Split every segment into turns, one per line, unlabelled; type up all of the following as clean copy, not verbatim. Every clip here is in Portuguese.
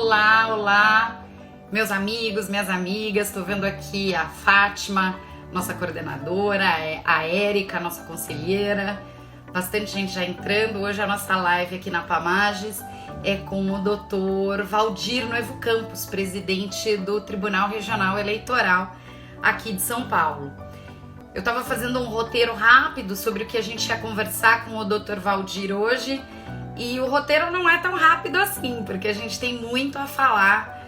Olá, olá, meus amigos, minhas amigas. Estou vendo aqui a Fátima, nossa coordenadora, a Érica, nossa conselheira. Bastante gente já entrando. Hoje a nossa live aqui na Pamages é com o Dr. Valdir Novo Campos, presidente do Tribunal Regional Eleitoral aqui de São Paulo. Eu estava fazendo um roteiro rápido sobre o que a gente ia conversar com o Dr. Valdir hoje, e o roteiro não é tão rápido assim, porque a gente tem muito a falar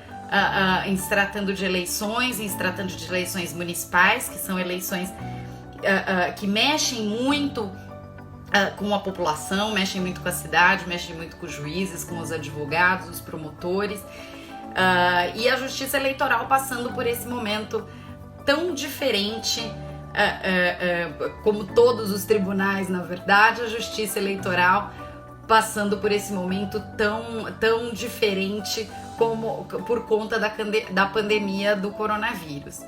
em se tratando de eleições, em se tratando de eleições municipais, que são eleições que mexem muito com a população, mexem muito com a cidade, mexem muito com os juízes, com os advogados, os promotores, e a Justiça Eleitoral passando por esse momento tão diferente, como todos os tribunais, na verdade, a Justiça Eleitoral passando por esse momento tão diferente por conta da pandemia do coronavírus.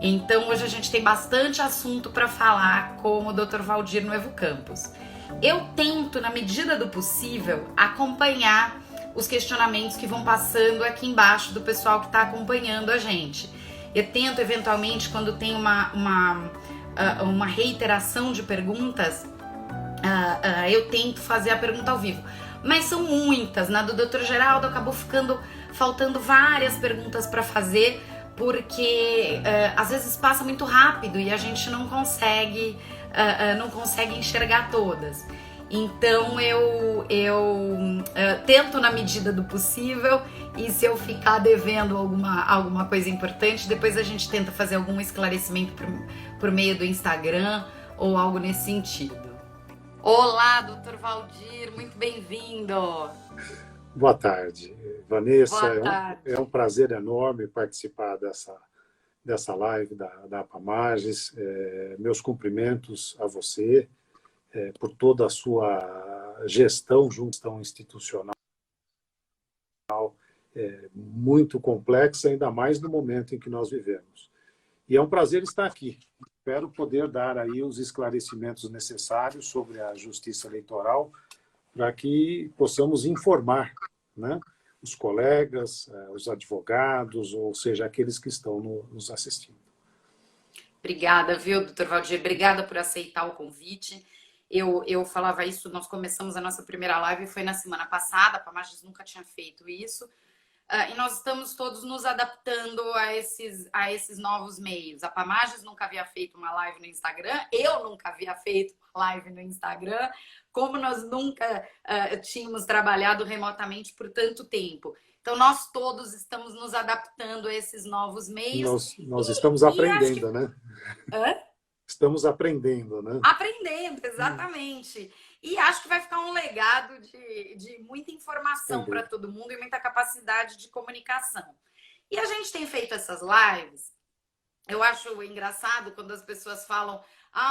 Então, hoje a gente tem bastante assunto para falar com o Dr. Valdir Novo Campos. Eu tento, na medida do possível, acompanhar os questionamentos que vão passando aqui embaixo do pessoal que está acompanhando a gente. Eu tento, eventualmente, quando tem uma reiteração de perguntas, eu tento fazer a pergunta ao vivo. Mas são muitas. Na do Dr. Geraldo acabou faltando várias perguntas para fazer, porque às vezes passa muito rápido e a gente não consegue enxergar todas. Então eu tento na medida do possível, e se eu ficar devendo alguma coisa importante, depois a gente tenta fazer algum esclarecimento por meio do Instagram ou algo nesse sentido. Olá, doutor Valdir, muito bem-vindo.
Boa tarde, Vanessa.
Boa tarde.
É um prazer enorme participar dessa live da Pamages. Meus cumprimentos a você por toda a sua gestão institucional muito complexa, ainda mais no momento em que nós vivemos. E é um prazer estar aqui. Espero poder dar aí os esclarecimentos necessários sobre a Justiça Eleitoral para que possamos informar, né, os colegas, os advogados, ou seja, aqueles que estão nos assistindo.
Obrigada, viu, doutor Valdir? Obrigada por aceitar o convite. Eu falava isso, nós começamos a nossa primeira live, foi na semana passada, a Pamages nunca tinha feito isso. E nós estamos todos nos adaptando a esses novos meios. A Pamages nunca havia feito uma live no Instagram, eu nunca havia feito uma live no Instagram, como nós nunca tínhamos trabalhado remotamente por tanto tempo. Então, nós todos estamos nos adaptando a esses novos meios.
Nós estamos aprendendo, né?
Hã?
Estamos aprendendo, né?
Aprendendo, exatamente. E acho que vai ficar um legado de muita informação para todo mundo e muita capacidade de comunicação. E a gente tem feito essas lives, eu acho engraçado quando as pessoas falam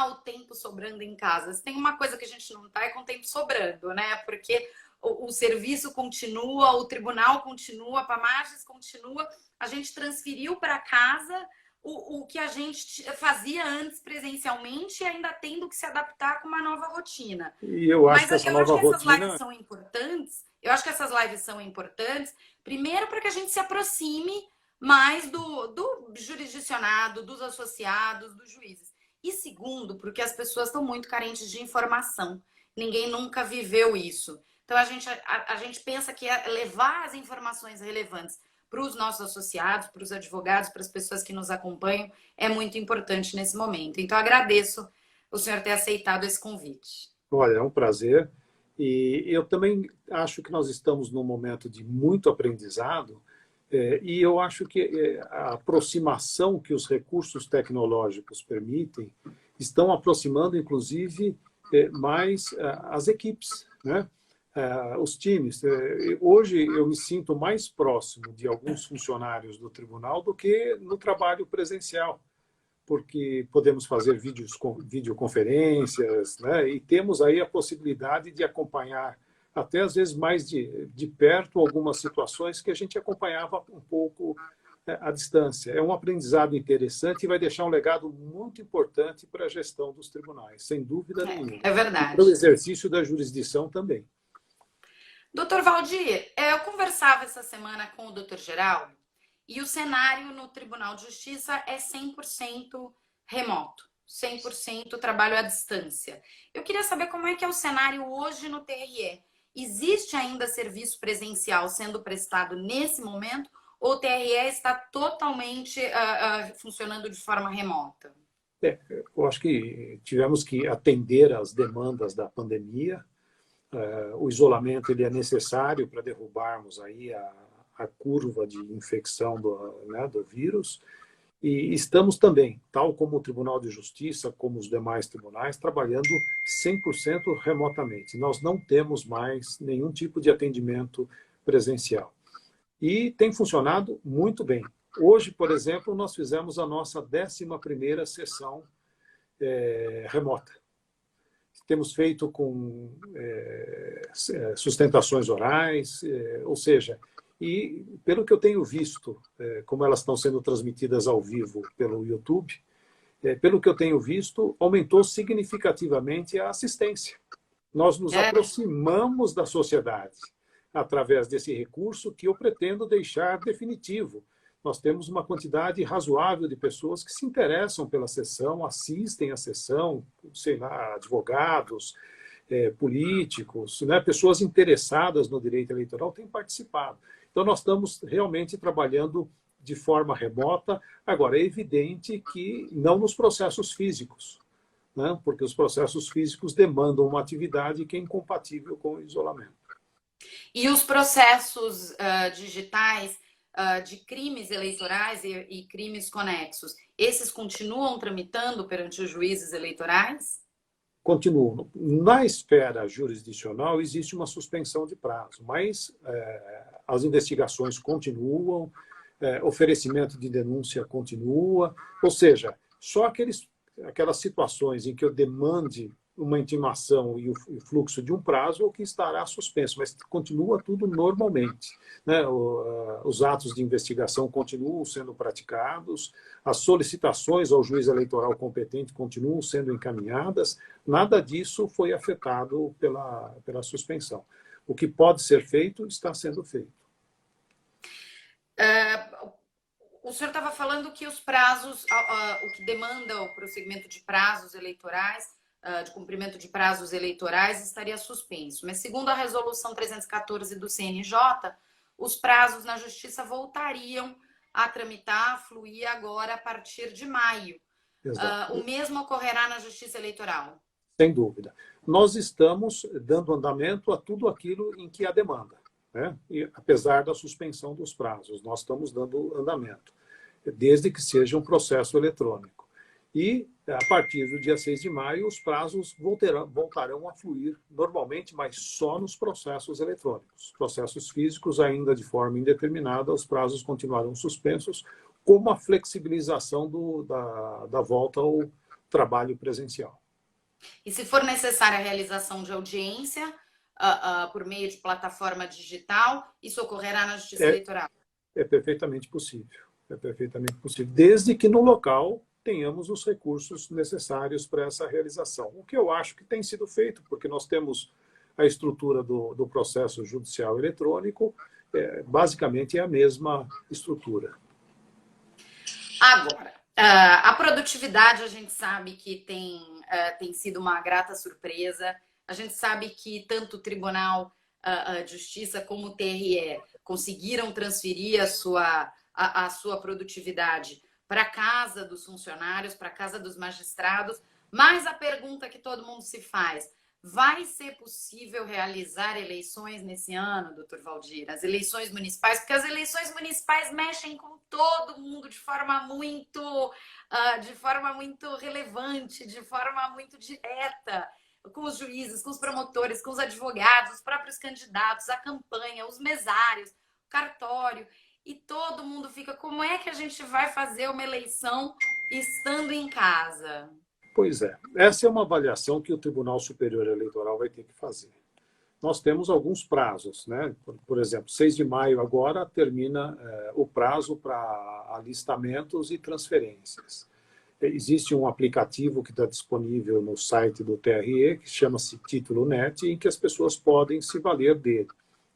o tempo sobrando em casa. Tem uma coisa que a gente não está com o tempo sobrando, né? Porque o serviço continua, o tribunal continua, a Pamages continua, a gente transferiu para casa o que a gente fazia antes presencialmente e ainda tendo que se adaptar com uma nova rotina.
E eu acho que essa nova rotina...
essas lives são importantes. Eu acho que essas lives são importantes, primeiro, para que a gente se aproxime mais do jurisdicionado, dos associados, dos juízes. E segundo, porque as pessoas estão muito carentes de informação. Ninguém nunca viveu isso. Então, a gente pensa que levar as informações relevantes para os nossos associados, para os advogados, para as pessoas que nos acompanham, é muito importante nesse momento. Então, agradeço o senhor ter aceitado esse convite.
Olha, é um prazer. E eu também acho que nós estamos num momento de muito aprendizado, e eu acho que a aproximação que os recursos tecnológicos permitem estão aproximando, inclusive, mais as equipes, né? Os times. Hoje eu me sinto mais próximo de alguns funcionários do tribunal do que no trabalho presencial, porque podemos fazer videoconferências, né? E temos aí a possibilidade de acompanhar até às vezes mais de perto algumas situações que a gente acompanhava um pouco à distância. É um aprendizado interessante e vai deixar um legado muito importante para a gestão dos tribunais, sem dúvida nenhuma.
É verdade.
E para o exercício da jurisdição também.
Doutor Valdir, eu conversava essa semana com o doutor Geraldo e o cenário no Tribunal de Justiça é 100% remoto, 100% trabalho à distância. Eu queria saber como é que é o cenário hoje no TRE. Existe ainda serviço presencial sendo prestado nesse momento ou o TRE está totalmente funcionando de forma remota?
Eu acho que tivemos que atender às demandas da pandemia. O isolamento ele é necessário para derrubarmos aí a curva de infecção né, do vírus. E estamos também, tal como o Tribunal de Justiça, como os demais tribunais, trabalhando 100% remotamente. Nós não temos mais nenhum tipo de atendimento presencial. E tem funcionado muito bem. Hoje, por exemplo, nós fizemos a nossa 11ª sessão remota. Temos feito com sustentações orais, ou seja, e pelo que eu tenho visto, como elas estão sendo transmitidas ao vivo pelo YouTube, pelo que eu tenho visto, aumentou significativamente a assistência. Nós nos aproximamos da sociedade através desse recurso que eu pretendo deixar definitivo. Nós temos uma quantidade razoável de pessoas que se interessam pela sessão, assistem à sessão, sei lá, advogados, políticos, né? Pessoas interessadas no direito eleitoral têm participado. Então, nós estamos realmente trabalhando de forma remota. Agora, é evidente que não nos processos físicos, né? Porque os processos físicos demandam uma atividade que é incompatível com o isolamento.
E os processos digitais de crimes eleitorais e crimes conexos, esses continuam tramitando perante os juízes eleitorais?
Continuam. Na esfera jurisdicional, existe uma suspensão de prazo, mas as investigações continuam, oferecimento de denúncia continua, ou seja, só aquelas situações em que eu demande uma intimação e o fluxo de um prazo, o que estará suspenso, mas continua tudo normalmente, né? Os atos de investigação continuam sendo praticados, as solicitações ao juiz eleitoral competente continuam sendo encaminhadas, nada disso foi afetado pela suspensão. O que pode ser feito, está sendo feito.
O senhor estava falando que os prazos, o que demanda o prosseguimento de prazos eleitorais, de cumprimento de prazos eleitorais, estaria suspenso. Mas, segundo a resolução 314 do CNJ, os prazos na Justiça voltariam a tramitar, a fluir agora a partir de maio. O mesmo ocorrerá na Justiça Eleitoral?
Sem dúvida. Nós estamos dando andamento a tudo aquilo em que há demanda, né? E, apesar da suspensão dos prazos, nós estamos dando andamento, desde que seja um processo eletrônico. E, a partir do dia 6 de maio, os prazos voltarão a fluir normalmente, mas só nos processos eletrônicos. Processos físicos, ainda de forma indeterminada, os prazos continuarão suspensos, como a flexibilização da volta ao trabalho presencial.
E se for necessária a realização de audiência por meio de plataforma digital, isso ocorrerá na Justiça Eleitoral?
É perfeitamente possível. É perfeitamente possível, desde que no local tenhamos os recursos necessários para essa realização. O que eu acho que tem sido feito, porque nós temos a estrutura do processo judicial eletrônico, basicamente é a mesma estrutura.
Agora, a produtividade a gente sabe que tem sido uma grata surpresa. A gente sabe que tanto o Tribunal de Justiça como o TRE conseguiram transferir a sua produtividade para a casa dos funcionários, para a casa dos magistrados. Mas a pergunta que todo mundo se faz: vai ser possível realizar eleições nesse ano, doutor Valdir? As eleições municipais, porque as eleições municipais mexem com todo mundo de forma muito relevante, de forma muito direta, com os juízes, com os promotores, com os advogados, os próprios candidatos, a campanha, os mesários, o cartório. E todo mundo fica, como é que a gente vai fazer uma eleição estando em casa?
Pois é, essa é uma avaliação que o Tribunal Superior Eleitoral vai ter que fazer. Nós temos alguns prazos, né? Por exemplo, 6 de maio agora termina o prazo para alistamentos e transferências. Existe um aplicativo que está disponível no site do TRE, que chama-se Título Net, em que as pessoas podem se valer dele.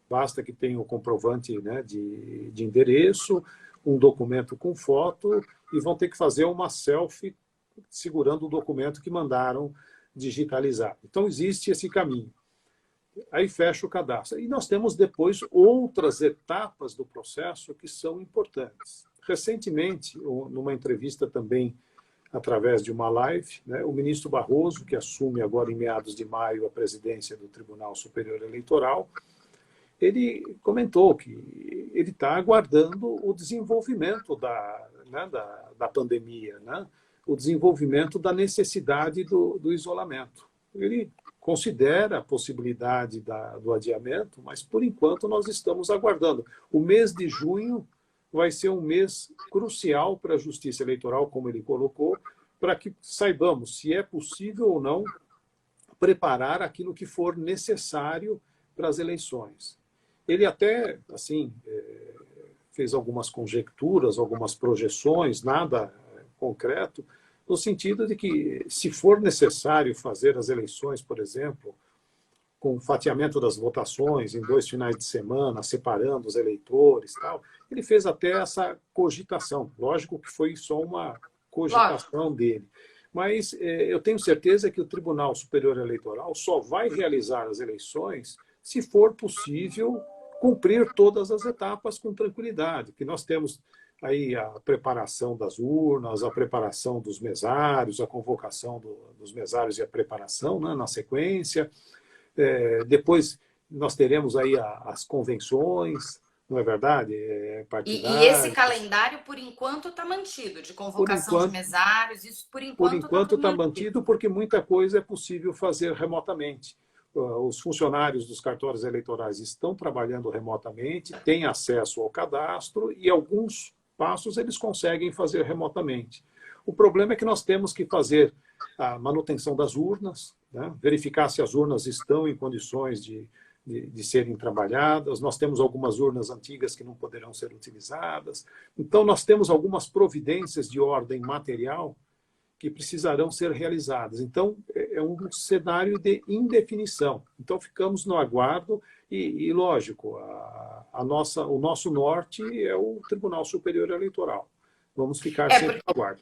basta que tenha o comprovante, né, de endereço, um documento com foto, e vão ter que fazer uma selfie segurando o documento que mandaram digitalizar. Então, existe esse caminho. Aí fecha o cadastro. E nós temos depois outras etapas do processo que são importantes. Recentemente, numa entrevista também através de uma live, né, o ministro Barroso, que assume agora em meados de maio a presidência do Tribunal Superior Eleitoral, ele comentou que ele está aguardando o desenvolvimento da pandemia, né, o desenvolvimento da necessidade do isolamento. Ele considera a possibilidade do adiamento, mas, por enquanto, nós estamos aguardando. O mês de junho vai ser um mês crucial para a Justiça Eleitoral, como ele colocou, para que saibamos se é possível ou não preparar aquilo que for necessário para as eleições. Ele até, assim, fez algumas conjecturas, algumas projeções, nada concreto, no sentido de que, se for necessário fazer as eleições, por exemplo, com fatiamento das votações em 2 finais de semana, separando os eleitores, tal, ele fez até essa cogitação. Lógico que foi só uma cogitação dele. Mas eu tenho certeza que o Tribunal Superior Eleitoral só vai realizar as eleições se for possível cumprir todas as etapas com tranquilidade, que nós temos aí a preparação das urnas, a preparação dos mesários, a convocação dos mesários e a preparação, né, na sequência. Depois nós teremos aí as convenções, não é verdade?
E esse calendário, por enquanto, está mantido, de convocação de mesários, isso por enquanto
está mantido, porque muita coisa é possível fazer remotamente. Os funcionários dos cartórios eleitorais estão trabalhando remotamente, têm acesso ao cadastro e alguns passos eles conseguem fazer remotamente. O problema é que nós temos que fazer a manutenção das urnas, né? Verificar se as urnas estão em condições de serem trabalhadas. Nós temos algumas urnas antigas que não poderão ser utilizadas. Então, nós temos algumas providências de ordem material que precisarão ser realizadas. Então, é um cenário de indefinição. Então, ficamos no aguardo e lógico, o nosso norte é o Tribunal Superior Eleitoral. Vamos ficar sempre no aguardo.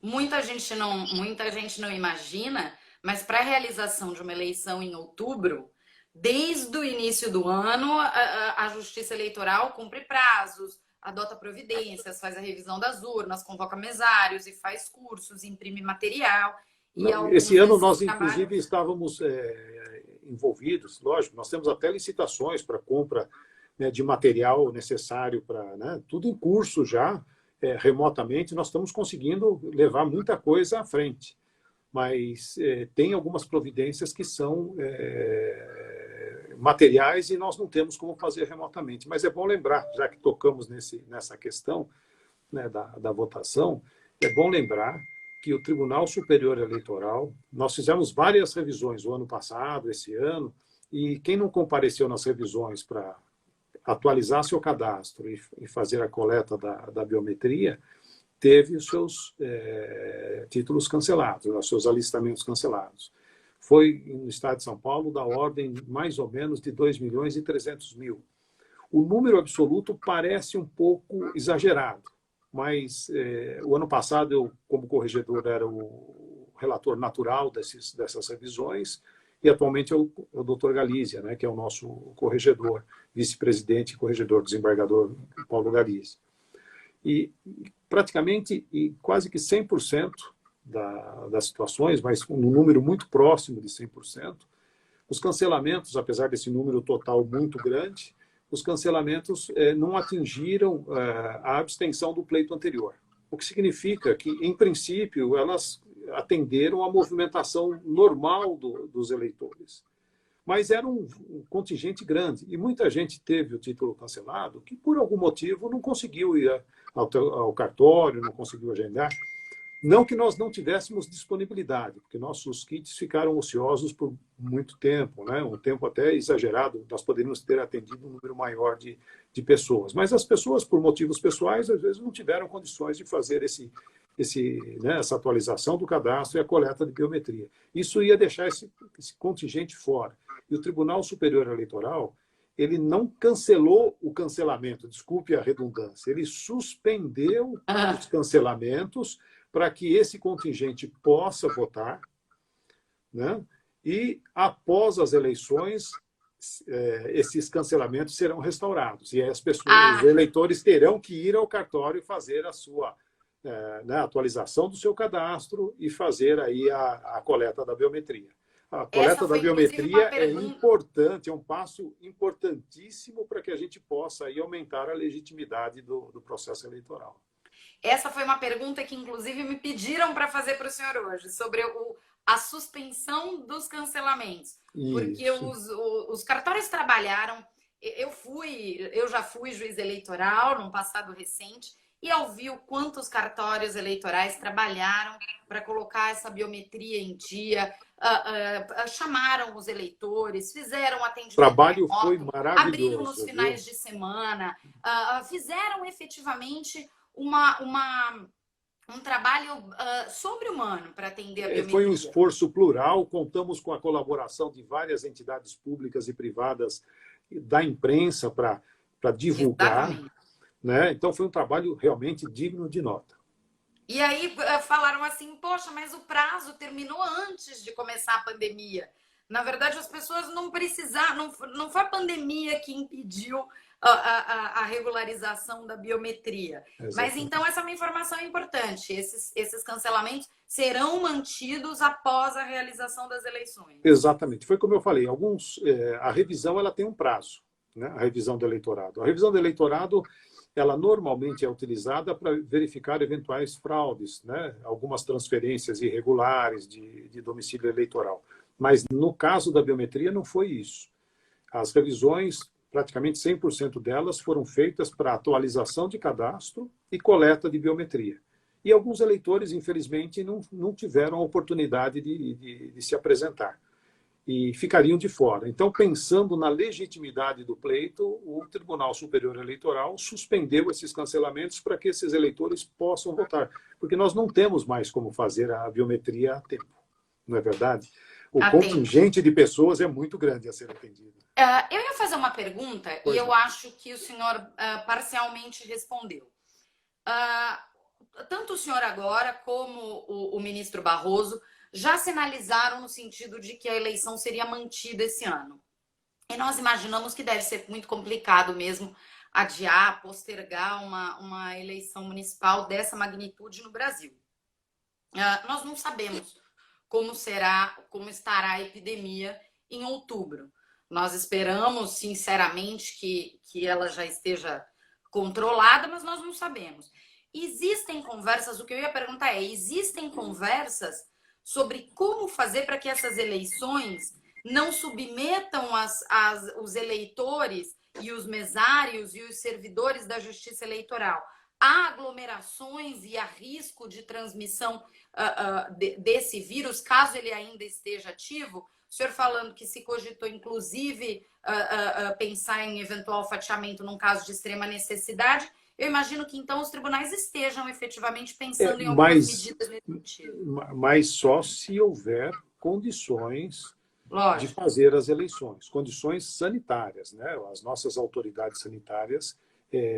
Muita gente não imagina, mas para a realização de uma eleição em outubro, desde o início do ano, a Justiça Eleitoral cumpre prazos, adota providências, faz a revisão das urnas, convoca mesários e faz cursos, imprime material.
Esse ano nós, inclusive, estávamos envolvidos, lógico, nós temos até licitações para compra, né, de material necessário para, né, tudo em curso já, remotamente, nós estamos conseguindo levar muita coisa à frente. Mas tem algumas providências que são materiais e nós não temos como fazer remotamente. Mas é bom lembrar, já que tocamos nessa questão, né, da votação, é bom lembrar que o Tribunal Superior Eleitoral, nós fizemos várias revisões o ano passado, esse ano, e quem não compareceu nas revisões para atualizar seu cadastro e fazer a coleta da biometria, teve os seus títulos cancelados, os seus alistamentos cancelados. Foi, no estado de São Paulo, da ordem mais ou menos de 2.300.000. O número absoluto parece um pouco exagerado, mas o ano passado eu, como corregedor, era o relator natural dessas revisões, e atualmente é o doutor Galizia, né, que é o nosso corregedor, vice-presidente e corregedor, desembargador Paulo Galizia. E praticamente, quase que 100% das situações, mas um número muito próximo de 100%, os cancelamentos, apesar desse número total muito grande, os cancelamentos não atingiram a abstenção do pleito anterior. O que significa que, em princípio, elas atenderam à movimentação normal dos eleitores. Mas era um contingente grande, e muita gente teve o título cancelado que, por algum motivo, não conseguiu ir ao cartório, não conseguiu agendar. Não que nós não tivéssemos disponibilidade, porque nossos kits ficaram ociosos por muito tempo, né? Um tempo até exagerado, nós poderíamos ter atendido um número maior de pessoas. Mas as pessoas, por motivos pessoais, às vezes não tiveram condições de fazer essa atualização do cadastro e a coleta de biometria. Isso ia deixar esse contingente fora. E o Tribunal Superior Eleitoral, ele não cancelou o cancelamento, desculpe a redundância, ele suspendeu os cancelamentos para que esse contingente possa votar, né? E após as eleições, esses cancelamentos serão restaurados. E aí os eleitores terão que ir ao cartório e fazer a sua né, atualização do seu cadastro e fazer aí a coleta da biometria. A coleta da biometria é importante, é um passo importantíssimo para que a gente possa aí aumentar a legitimidade do processo eleitoral.
Essa foi uma pergunta que, inclusive, me pediram para fazer para o senhor hoje, sobre a suspensão dos cancelamentos. Isso. Porque os cartórios trabalharam. Eu já fui juiz eleitoral num passado recente, e ao ver o quanto os cartórios eleitorais trabalharam para colocar essa biometria em dia, chamaram os eleitores, fizeram atendimento.
O trabalho foi maravilhoso.
Abriram nos finais de semana, fizeram efetivamente um trabalho sobre-humano para atender a biometria.
Foi um esforço plural, contamos com a colaboração de várias entidades públicas e privadas da imprensa para divulgar. Né? Então, foi um trabalho realmente digno de nota.
E aí falaram assim, poxa, mas o prazo terminou antes de começar a pandemia. Na verdade, as pessoas não precisaram, não foi a pandemia que impediu a regularização da biometria. Exatamente. Mas então essa é uma informação importante. Esses cancelamentos serão mantidos após a realização das eleições.
Exatamente. Foi como eu falei, a revisão ela tem um prazo, né? A revisão do eleitorado. A revisão do eleitorado ela normalmente é utilizada para verificar eventuais fraudes, né? Algumas transferências irregulares de domicílio eleitoral. Mas no caso da biometria não foi isso. As revisões, praticamente 100% delas, foram feitas para atualização de cadastro e coleta de biometria. E alguns eleitores, infelizmente, não tiveram a oportunidade de se apresentar e ficariam de fora. Então, pensando na legitimidade do pleito, o Tribunal Superior Eleitoral suspendeu esses cancelamentos para que esses eleitores possam votar, porque nós não temos mais como fazer a biometria a tempo, não é verdade? O contingente de pessoas é muito grande a ser atendido.
Eu ia fazer uma pergunta e eu acho que o senhor parcialmente respondeu. Tanto o senhor agora como o ministro Barroso já sinalizaram no sentido de que a eleição seria mantida esse ano. E nós imaginamos que deve ser muito complicado mesmo adiar, postergar uma eleição municipal dessa magnitude no Brasil. Nós não sabemos como estará a epidemia em outubro. Nós esperamos, sinceramente, que ela já esteja controlada, mas nós não sabemos. Existem conversas, o que eu ia perguntar existem conversas sobre como fazer para que essas eleições não submetam os eleitores e os mesários e os servidores da Justiça Eleitoral a aglomerações e a risco de transmissão desse vírus, caso ele ainda esteja ativo. O senhor falando que se cogitou, inclusive, pensar em eventual fatiamento num caso de extrema necessidade, eu imagino que, então, os tribunais estejam efetivamente pensando em algumas medidas nesse sentido.
Mas só se houver condições de fazer as eleições, condições sanitárias, né? As nossas autoridades sanitárias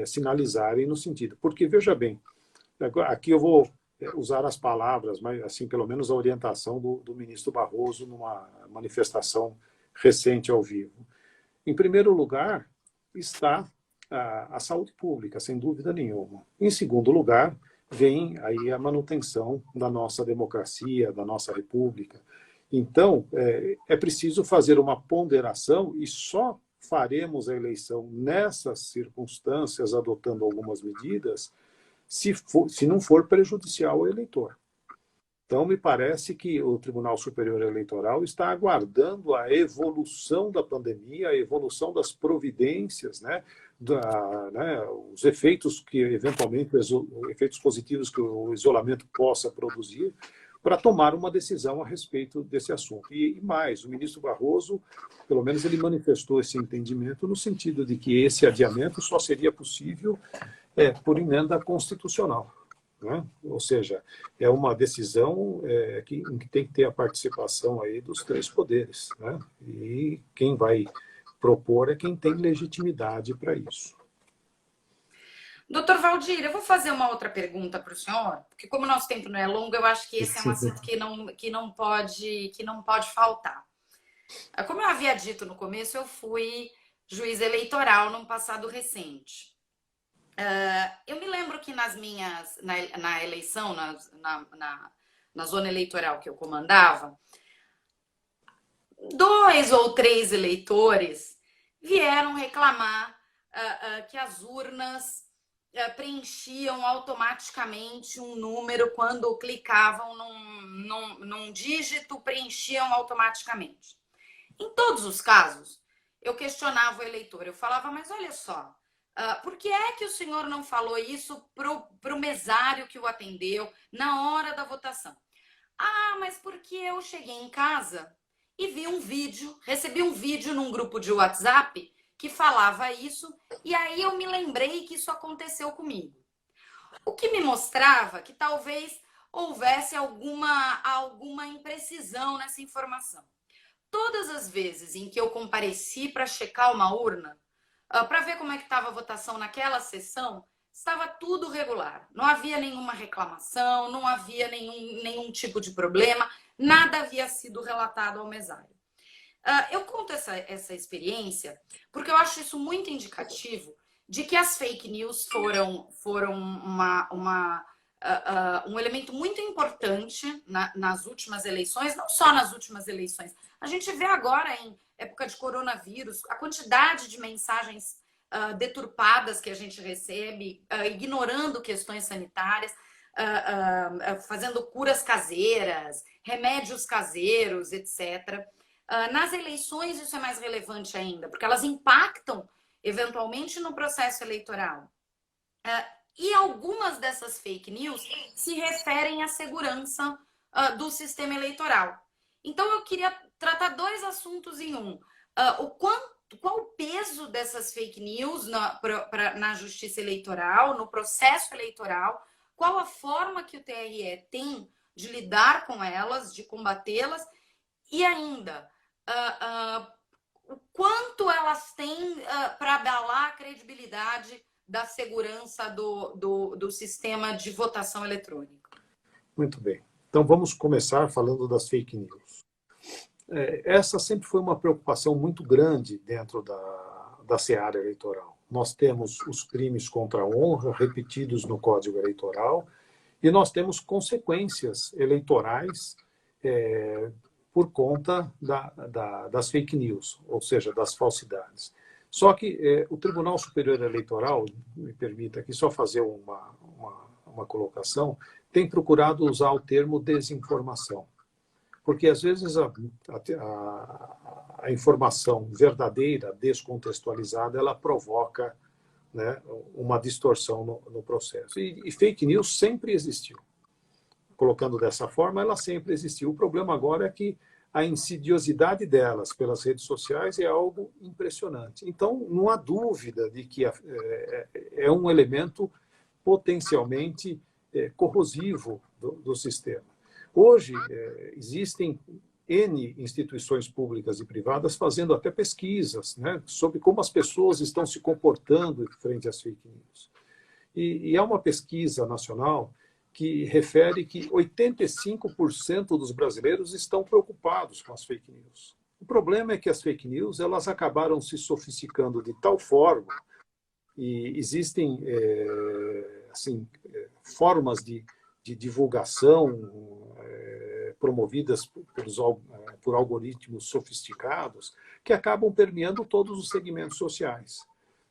sinalizarem no sentido. Porque, veja bem, aqui eu vou usar as palavras, mas assim, pelo menos a orientação do ministro Barroso numa manifestação recente ao vivo. Em primeiro lugar, está a saúde pública, sem dúvida nenhuma. Em segundo lugar, vem aí a manutenção da nossa democracia, da nossa república. Então, é preciso fazer uma ponderação e só faremos a eleição nessas circunstâncias, adotando algumas medidas, se não for prejudicial ao eleitor. Então, me parece que o Tribunal Superior Eleitoral está aguardando a evolução da pandemia, a evolução das providências, né, os efeitos que, eventualmente, efeitos positivos que o isolamento possa produzir, para tomar uma decisão a respeito desse assunto. E mais, o ministro Barroso, pelo menos ele manifestou esse entendimento no sentido de que esse adiamento só seria possível por emenda constitucional. Né? Ou seja, é uma decisão que tem que ter a participação aí dos três poderes. Né? E quem vai propor é quem tem legitimidade para isso.
Doutor Valdir, eu vou fazer uma outra pergunta para o senhor, porque como o nosso tempo não é longo, eu acho que esse é um assunto que não pode faltar. Como eu havia dito no começo, eu fui juiz eleitoral num passado recente. Eu me lembro que na eleição, na zona eleitoral que eu comandava, 2 ou 3 eleitores vieram reclamar que as urnas preenchiam automaticamente um número quando clicavam num dígito, preenchiam automaticamente. Em todos os casos, eu questionava o eleitor. Eu falava, mas olha só, por que é que o senhor não falou isso para o mesário que o atendeu na hora da votação? Ah, mas porque eu cheguei em casa e vi um vídeo, recebi um vídeo num grupo de WhatsApp que falava isso, e aí eu me lembrei que isso aconteceu comigo. O que me mostrava que talvez houvesse alguma imprecisão nessa informação. Todas as vezes em que eu compareci para checar uma urna, para ver como é que estava a votação naquela sessão, estava tudo regular. Não havia nenhuma reclamação, não havia nenhum tipo de problema, nada havia sido relatado ao mesário. Eu conto essa experiência porque eu acho isso muito indicativo de que as fake news foram um elemento muito importante nas últimas eleições, não só nas últimas eleições. A gente vê agora, em época de coronavírus, a quantidade de mensagens deturpadas que a gente recebe, ignorando questões sanitárias, fazendo curas caseiras, remédios caseiros, etc. Nas eleições isso é mais relevante ainda, porque elas impactam eventualmente no processo eleitoral. E algumas dessas fake news se referem à segurança do sistema eleitoral. Então eu queria tratar 2 assuntos em um. Qual o peso dessas fake news na justiça eleitoral, no processo eleitoral, qual a forma que o TRE tem de lidar com elas, de combatê-las, e ainda o quanto elas têm para abalar a credibilidade da segurança do sistema de votação eletrônica.
Muito bem. Então vamos começar falando das fake news. Essa sempre foi uma preocupação muito grande dentro da seara eleitoral. Nós temos os crimes contra a honra repetidos no Código Eleitoral e nós temos consequências eleitorais por conta das fake news, ou seja, das falsidades. Só que o Tribunal Superior Eleitoral, me permita aqui só fazer uma colocação, tem procurado usar o termo desinformação. Porque, às vezes, a informação verdadeira, descontextualizada, ela provoca, né, uma distorção no processo. E fake news sempre existiu. Colocando dessa forma, ela sempre existiu. O problema agora é que a insidiosidade delas pelas redes sociais é algo impressionante. Então, não há dúvida de que é um elemento potencialmente corrosivo do sistema. Hoje, existem N instituições públicas e privadas fazendo até pesquisas, né, sobre como as pessoas estão se comportando frente às fake news. E há uma pesquisa nacional que refere que 85% dos brasileiros estão preocupados com as fake news. O problema é que as fake news elas acabaram se sofisticando de tal forma, e existem formas de divulgação promovidas por algoritmos sofisticados que acabam permeando todos os segmentos sociais.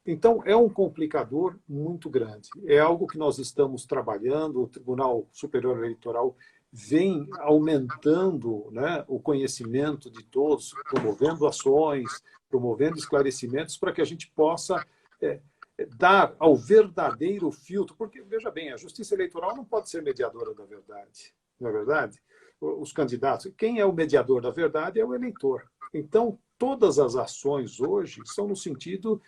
Então, é um complicador muito grande. É algo que nós estamos trabalhando, o Tribunal Superior Eleitoral vem aumentando, né, o conhecimento de todos, promovendo ações, promovendo esclarecimentos para que a gente possa dar ao verdadeiro filtro, porque, veja bem, a Justiça Eleitoral não pode ser mediadora da verdade, não é verdade? Os candidatos, quem é o mediador da verdade é o eleitor. Então, todas as ações hoje são no sentido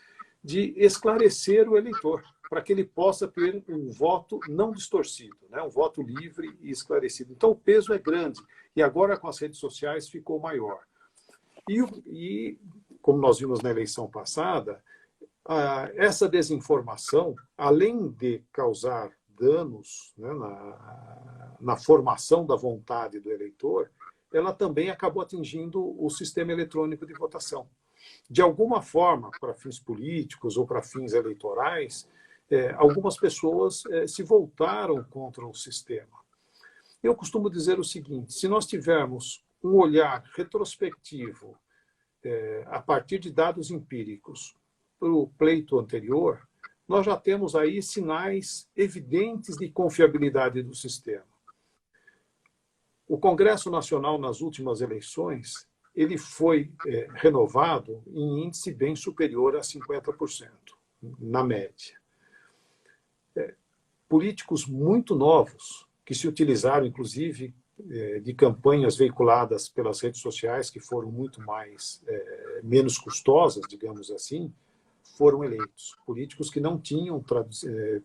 de esclarecer o eleitor, para que ele possa ter um voto não distorcido, né? Um voto livre e esclarecido. Então, o peso é grande, e agora com as redes sociais ficou maior. E como nós vimos na eleição passada, essa desinformação, além de causar danos, né, na formação da vontade do eleitor, ela também acabou atingindo o sistema eletrônico de votação. De alguma forma, para fins políticos ou para fins eleitorais, algumas pessoas se voltaram contra o sistema. Eu costumo dizer o seguinte: se nós tivermos um olhar retrospectivo a partir de dados empíricos para o pleito anterior, nós já temos aí sinais evidentes de confiabilidade do sistema. O Congresso Nacional, nas últimas eleições, ele foi renovado em índice bem superior a 50%, na média. Políticos muito novos, que se utilizaram, inclusive, de campanhas veiculadas pelas redes sociais, que foram muito menos custosas, digamos assim, foram eleitos. Políticos que não tinham,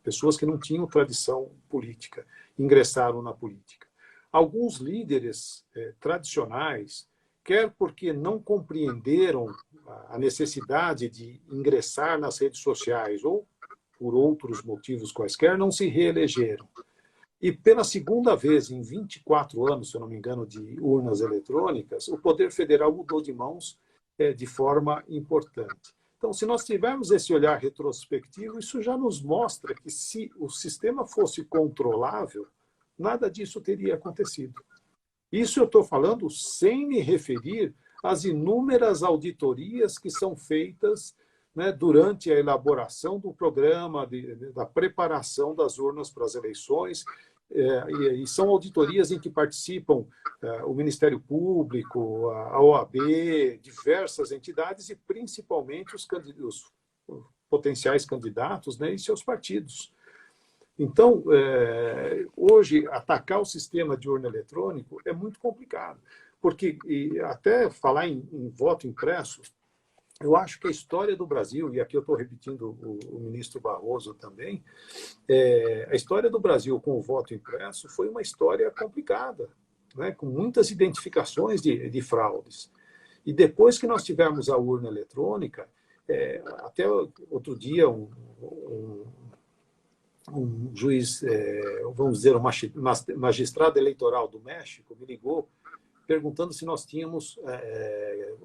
pessoas que não tinham tradição política, ingressaram na política. Alguns líderes tradicionais, quer porque não compreenderam a necessidade de ingressar nas redes sociais, ou por outros motivos quaisquer, não se reelegeram. E pela segunda vez em 24 anos, se eu não me engano, de urnas eletrônicas, o Poder Federal mudou de mãos de forma importante. Então, se nós tivermos esse olhar retrospectivo, isso já nos mostra que, se o sistema fosse controlável, nada disso teria acontecido. Isso eu estou falando sem me referir às inúmeras auditorias que são feitas, né, durante a elaboração do programa, da preparação das urnas para as eleições, e são auditorias em que participam o Ministério Público, a OAB, diversas entidades e principalmente os potenciais candidatos, né, e seus partidos. Então, hoje, atacar o sistema de urna eletrônico é muito complicado, porque até falar em voto impresso, eu acho que a história do Brasil, e aqui eu estou repetindo o ministro Barroso também, a história do Brasil com o voto impresso foi uma história complicada, né, com muitas identificações de fraudes. E depois que nós tivemos a urna eletrônica, até outro dia um juiz, vamos dizer, um magistrado eleitoral do México me ligou perguntando se nós tínhamos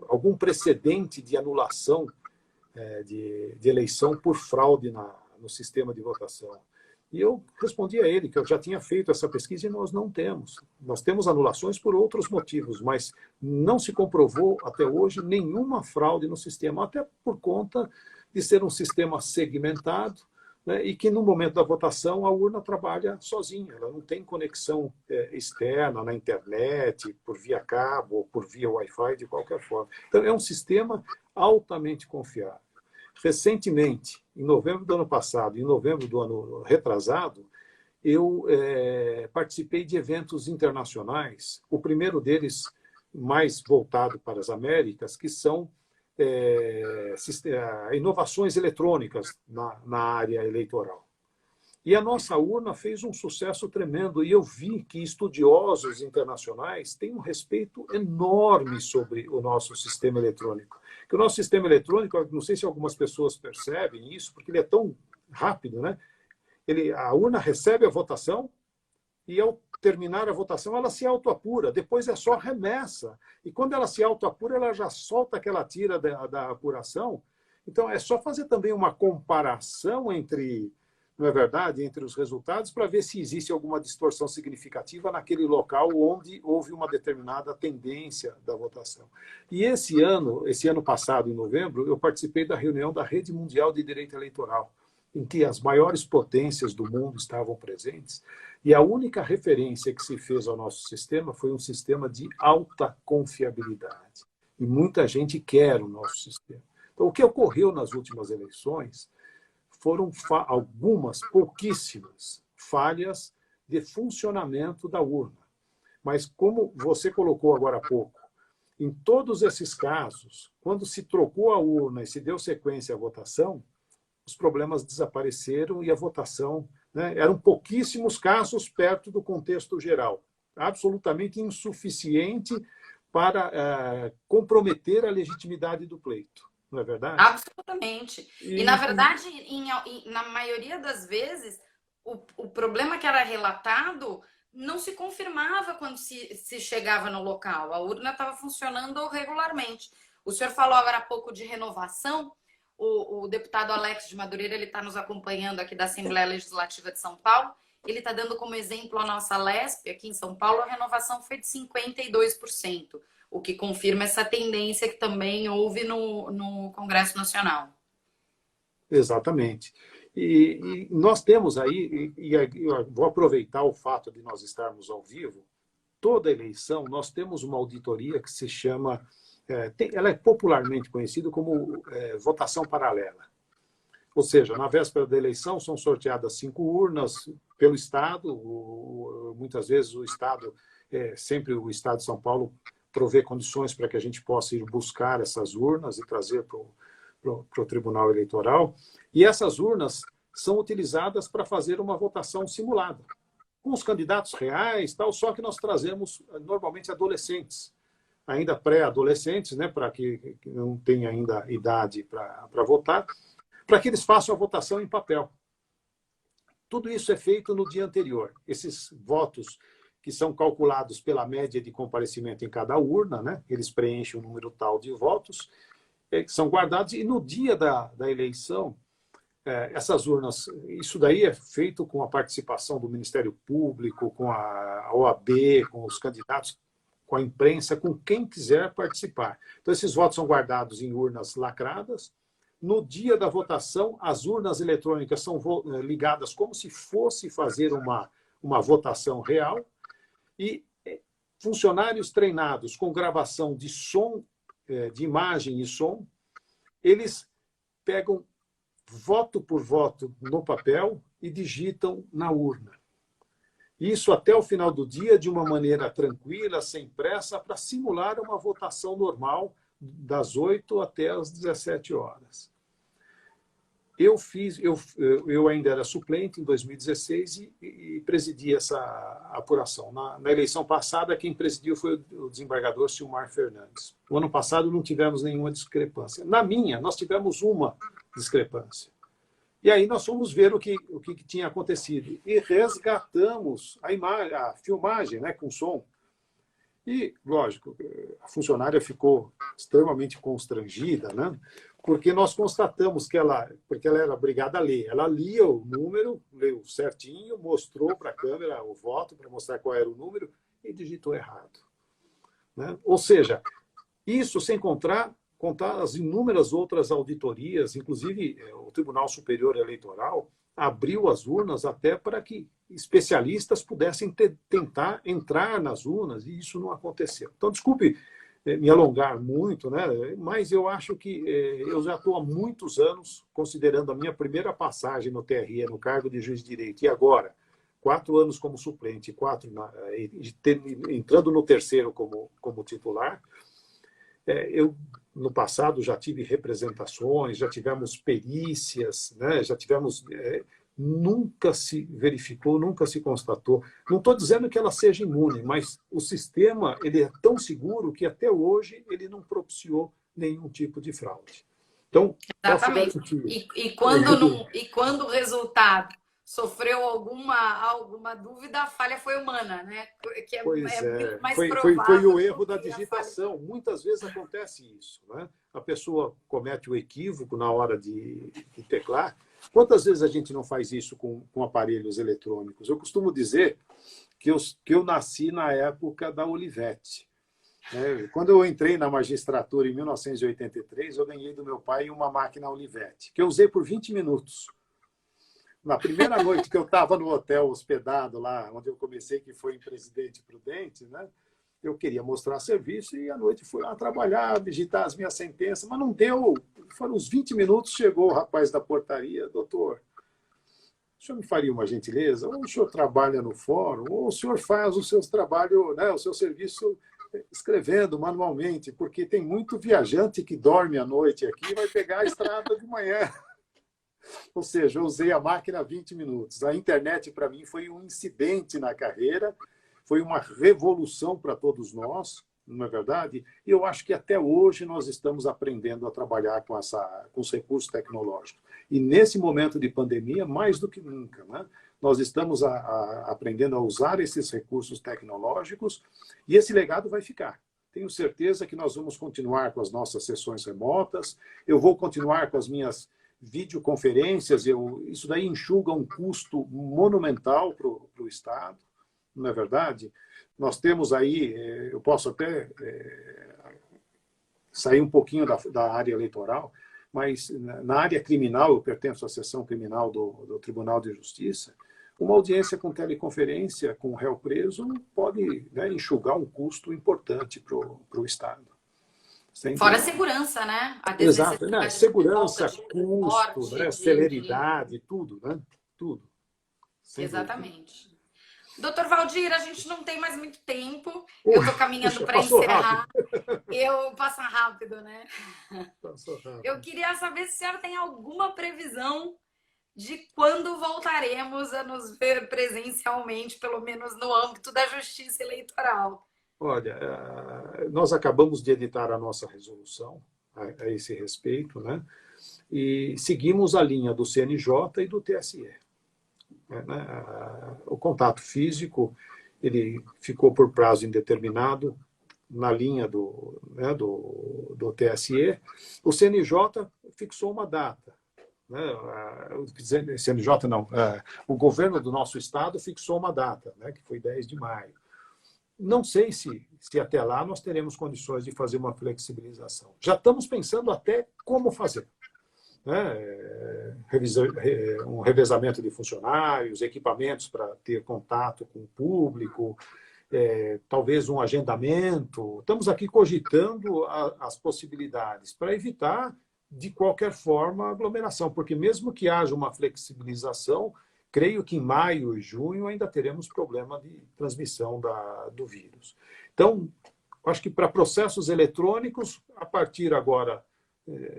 algum precedente de anulação de eleição por fraude no sistema de votação. E eu respondi a ele que eu já tinha feito essa pesquisa e nós não temos. Nós temos anulações por outros motivos, mas não se comprovou até hoje nenhuma fraude no sistema, até por conta de ser um sistema segmentado, né, e que no momento da votação a urna trabalha sozinha, ela não tem conexão externa na internet, por via cabo ou por via Wi-Fi, de qualquer forma. Então é um sistema altamente confiável. Recentemente, em novembro do ano passado e em novembro do ano retrasado, eu participei de eventos internacionais, o primeiro deles mais voltado para as Américas, que são inovações eletrônicas na área eleitoral. E a nossa urna fez um sucesso tremendo, e eu vi que estudiosos internacionais têm um respeito enorme sobre o nosso sistema eletrônico. Que o nosso sistema eletrônico, não sei se algumas pessoas percebem isso, porque ele é tão rápido, né? A urna recebe a votação e, ao terminar a votação, ela se autoapura. Depois é só remessa. E quando ela se autoapura, ela já solta aquela tira da apuração. Então, é só fazer também uma comparação entre, não é verdade, entre os resultados, para ver se existe alguma distorção significativa naquele local onde houve uma determinada tendência da votação. E esse ano passado, em novembro, eu participei da reunião da Rede Mundial de Direito Eleitoral, em que as maiores potências do mundo estavam presentes, e a única referência que se fez ao nosso sistema foi um sistema de alta confiabilidade. E muita gente quer o nosso sistema. Então, o que ocorreu nas últimas eleições foram algumas, pouquíssimas, falhas de funcionamento da urna. Mas, como você colocou agora há pouco, em todos esses casos, quando se trocou a urna e se deu sequência à votação, os problemas desapareceram e a votação, né, eram pouquíssimos casos perto do contexto geral, absolutamente insuficiente para comprometer a legitimidade do pleito, não é verdade?
Absolutamente. E, na verdade, na maioria das vezes, o problema que era relatado não se confirmava quando se chegava no local. A urna estava funcionando regularmente. O senhor falou agora há pouco de renovação. O deputado Alex de Madureira, ele está nos acompanhando aqui da Assembleia Legislativa de São Paulo. Ele está dando como exemplo a nossa LESP, aqui em São Paulo, a renovação foi de 52%, o que confirma essa tendência que também houve no Congresso Nacional.
Exatamente. E nós temos aí, e eu vou aproveitar o fato de nós estarmos ao vivo, toda eleição nós temos uma auditoria que se chama, ela é popularmente conhecida como votação paralela. Ou seja, na véspera da eleição são sorteadas 5 urnas pelo Estado, muitas vezes o Estado, sempre o Estado de São Paulo provê condições para que a gente possa ir buscar essas urnas e trazer para o Tribunal Eleitoral. E essas urnas são utilizadas para fazer uma votação simulada, com os candidatos reais, tal, só que nós trazemos normalmente adolescentes, ainda pré-adolescentes, né, para que não tenham ainda idade para votar, para que eles façam a votação em papel. Tudo isso é feito no dia anterior. Esses votos que são calculados pela média de comparecimento em cada urna, né, eles preenchem o número tal de votos, são guardados, e no dia da eleição, essas urnas, isso daí é feito com a participação do Ministério Público, com a OAB, com os candidatos, com a imprensa, com quem quiser participar. Então, esses votos são guardados em urnas lacradas. No dia da votação, as urnas eletrônicas são ligadas como se fosse fazer uma votação real, e funcionários treinados com gravação de som, de imagem e som, eles pegam voto por voto no papel e digitam na urna. Isso até o final do dia, de uma maneira tranquila, sem pressa, para simular uma votação normal das 8 até as 17 horas. Eu ainda era suplente em 2016 e presidi essa apuração. Na eleição passada, quem presidiu foi o desembargador Silmar Fernandes. O ano passado não tivemos nenhuma discrepância. Na minha, nós tivemos uma discrepância. E aí nós fomos ver o que tinha acontecido. E resgatamos a filmagem, né, com som. E, lógico, a funcionária ficou extremamente constrangida, né? Porque nós constatamos porque ela era obrigada a ler. Ela lia o número, leu certinho, mostrou para a câmera o voto, para mostrar qual era o número, e digitou errado. Né? Ou seja, isso sem contar as inúmeras outras auditorias, inclusive o Tribunal Superior Eleitoral abriu as urnas até para que especialistas pudessem tentar entrar nas urnas, e isso não aconteceu. Então, desculpe me alongar muito, né? Mas eu acho que eu já estou há muitos anos, considerando a minha primeira passagem no TRE, no cargo de juiz de direito, e agora, 4 anos como suplente, entrando no terceiro como titular. Eu, no passado, já tive representações, já tivemos perícias, né? Já tivemos... nunca se verificou, nunca se constatou. Não estou dizendo que ela seja imune, mas o sistema ele é tão seguro que até hoje ele não propiciou nenhum tipo de fraude. Então,
exatamente. E quando o resultado sofreu alguma dúvida, a falha foi humana, né? Que muito mais provável.
Foi o erro da digitação. Muitas vezes acontece isso, né? A pessoa comete o equívoco na hora de teclar. Quantas vezes a gente não faz isso com aparelhos eletrônicos? Eu costumo dizer que eu nasci na época da Olivetti. Quando eu entrei na magistratura em 1983, eu ganhei do meu pai uma máquina Olivetti, que eu usei por 20 minutos. Na primeira noite que eu estava no hotel hospedado lá, onde eu comecei, que foi em Presidente Prudente, né? Eu queria mostrar serviço e à noite fui lá trabalhar, digitar as minhas sentenças, mas não deu. Foram uns 20 minutos, chegou o rapaz da portaria: doutor, o senhor me faria uma gentileza? Ou o senhor trabalha no fórum, ou o senhor faz o seu trabalho, né, o seu serviço escrevendo manualmente, porque tem muito viajante que dorme à noite aqui e vai pegar a estrada de manhã. Ou seja, eu usei a máquina 20 minutos. A internet, para mim, foi um incidente na carreira, foi uma revolução para todos nós, não é verdade? E eu acho que até hoje nós estamos aprendendo a trabalhar com os recursos tecnológicos. E nesse momento de pandemia, mais do que nunca, né? Nós estamos aprendendo a usar esses recursos tecnológicos e esse legado vai ficar. Tenho certeza que nós vamos continuar com as nossas sessões remotas, eu vou continuar com as minhas videoconferências, isso daí enxuga um custo monumental para o Estado, não é verdade? Nós temos aí, eu posso até sair um pouquinho da área eleitoral, mas na área criminal, eu pertenço à seção criminal do Tribunal de Justiça, uma audiência com teleconferência com o réu preso pode, né, enxugar um custo importante para o Estado.
Fora a segurança, né? A
Exato, né? Segurança, custo, né?
de
celeridade, tudo, né? Tudo.
Exatamente. Doutor Valdir, a gente não tem mais muito tempo. Eu estou caminhando para encerrar. Passa rápido, né?
Passou rápido.
Eu queria saber se a senhora tem alguma previsão de quando voltaremos a nos ver presencialmente, pelo menos no âmbito da justiça eleitoral.
Olha, nós acabamos de editar a nossa resolução a esse respeito, né? E seguimos a linha do CNJ e do TSE. O contato físico ele ficou por prazo indeterminado na linha do TSE. O CNJ fixou uma data. O CNJ não, o governo do nosso estado fixou uma data, né, que foi 10 de maio. Não sei se até lá nós teremos condições de fazer uma flexibilização. Já estamos pensando até como fazer. Um revezamento de funcionários, equipamentos para ter contato com o público, talvez um agendamento. Estamos aqui cogitando as possibilidades para evitar, de qualquer forma, aglomeração, porque mesmo que haja uma flexibilização, creio que em maio e junho ainda teremos problema de transmissão do vírus. Então, acho que para processos eletrônicos, a partir agora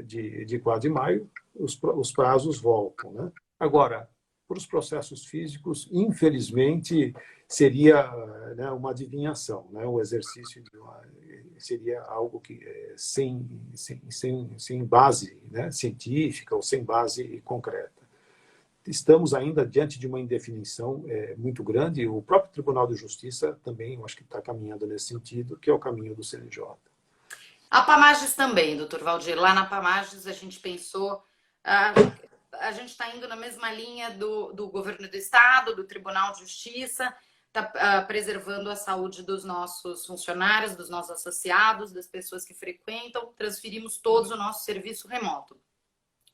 de 4 de maio, os prazos voltam, né? Agora, para os processos físicos, infelizmente, seria, né, uma adivinhação, né? O exercício seria algo que sem base, né, científica ou sem base concreta. Estamos ainda diante de uma indefinição muito grande. O próprio Tribunal de Justiça também, eu acho que está caminhando nesse sentido, que é o caminho do CNJ.
A Pamages também, doutor Valdir. Lá na Pamages a gente pensou, a gente está indo na mesma linha do governo do estado, do Tribunal de Justiça, está preservando a saúde dos nossos funcionários, dos nossos associados, das pessoas que frequentam. Transferimos todos o nosso serviço remoto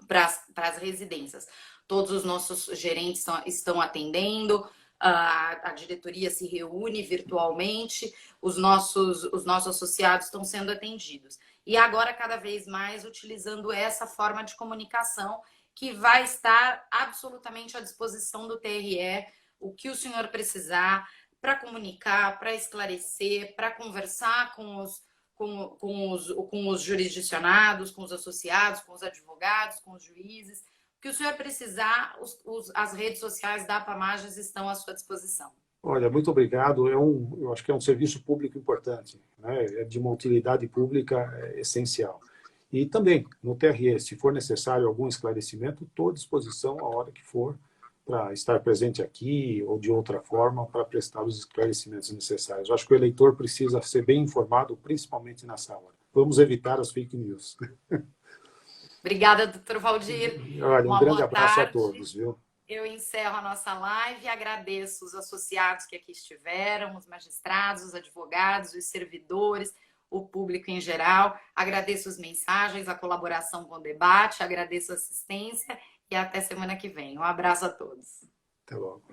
para as residências. Todos os nossos gerentes estão atendendo, a diretoria se reúne virtualmente, os nossos associados estão sendo atendidos. E agora, cada vez mais, utilizando essa forma de comunicação que vai estar absolutamente à disposição do TRE, o que o senhor precisar para comunicar, para esclarecer, para conversar com os jurisdicionados, com os associados, com os advogados, com os juízes. O que o senhor precisar, as redes sociais da Pamages estão à sua disposição.
Olha, muito obrigado. Eu acho que é um serviço público importante, né? É de uma utilidade pública essencial. E também, no TRE, se for necessário algum esclarecimento, estou à disposição a hora que for para estar presente aqui ou de outra forma para prestar os esclarecimentos necessários. Eu acho que o eleitor precisa ser bem informado, principalmente nessa hora. Vamos evitar as fake news.
Obrigada, doutor Valdir.
Olha, um grande abraço a todos, viu?
Eu encerro a nossa live e agradeço os associados que aqui estiveram, os magistrados, os advogados, os servidores, o público em geral. Agradeço as mensagens, a colaboração com o debate, agradeço a assistência e até semana que vem. Um abraço a todos.
Até logo.